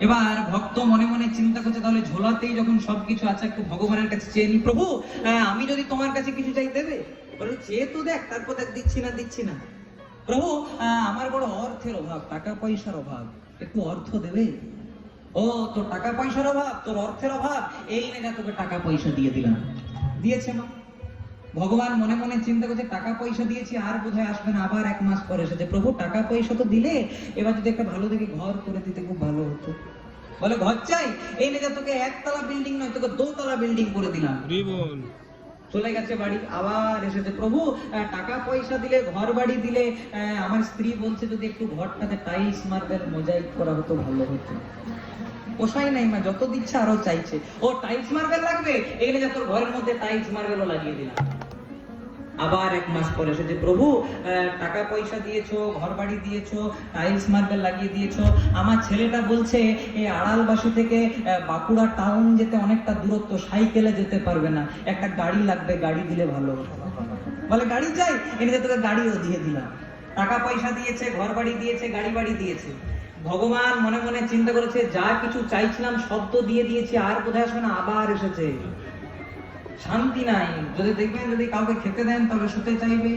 এবার ভক্ত মনে মনে চিন্তা করছে, তাহলে ঝোলাতেই যখন সবকিছু আছে, একটু ভগবানের কাছে চেয়ে নি। প্রভু, আমি যদি তোমার কাছে কিছু চাই দেবে? বলে চেয়ে তো দেখ, তারপর দেখ দিচ্ছি না। প্রভু, আমার বড় অর্থের অভাব, টাকা পয়সার অভাব, একটু অর্থ দেবে? ও, তোর টাকা পয়সার অভাব, তোর অর্থের অভাব, এই না যা তোকে টাকা পয়সা দিয়ে দিলাম। দিয়েছে মা। ভগবান মনে মনে চিন্তা করছে, টাকা পয়সা দিয়েছি, আর বোধহয় আসবে না। আবার 1 মাস পরে এসেছে, প্রভু টাকা পয়সা তো দিলে, এবার যদি একটা ভালো দেখে ঘর করে দিতে খুব ভালো হতো। বলে ঘর চাই? এই না যা তোকে 1 তলা বিল্ডিং নয়, তোকে 2 তলা বিল্ডিং করে দিলাম। চলে গেছে বাড়ি, আবার এসেছে, প্রভু টাকা পয়সা দিলে, ঘর বাড়ি দিলে, আমার স্ত্রী বলছে যদি একটু ঘরটাতে টাইলস মার্বেল মোজাইক করা হতো ভালো হতো। পোষাই নাই মা, যত দিচ্ছে আরো চাইছে। ও টাইলস মার্বেল লাগবে? এখানে যা তোর ঘরের মধ্যে টাইলস মার্বেলও লাগিয়ে দিলাম। আবার 1 মাস পরে এসেছে, প্রভু টাকা পয়সা দিয়েছো, ঘর বাড়ি দিয়েছো, টাইলস মার্বেল লাগিয়ে দিয়েছো, আমার ছেলেটা বলছে এই আড়ালবাসী থেকে বাঁকুড়া টাউন যেতে অনেকটা দূরত্ব, সাইকেলে যেতে পারবে না, একটা গাড়ি লাগবে, গাড়ি দিলে ভালো হতো। বলে গাড়ি চাই? এনে তোকে গাড়িও দিয়ে দিলাম। টাকা পয়সা দিয়েছে, ঘর বাড়ি দিয়েছে, গাড়ি বাড়ি দিয়েছে। ভগবান মনে মনে চিন্তা করেছে, যা কিছু চাইছিলাম সব তো দিয়ে দিয়েছি, আর বোধহয় আসবে না, আবার এসেছে। শান্তি নাই। যদি দেখবেন, যদি কাউকে খেতে দেন তাহলে শুতে চাইবে।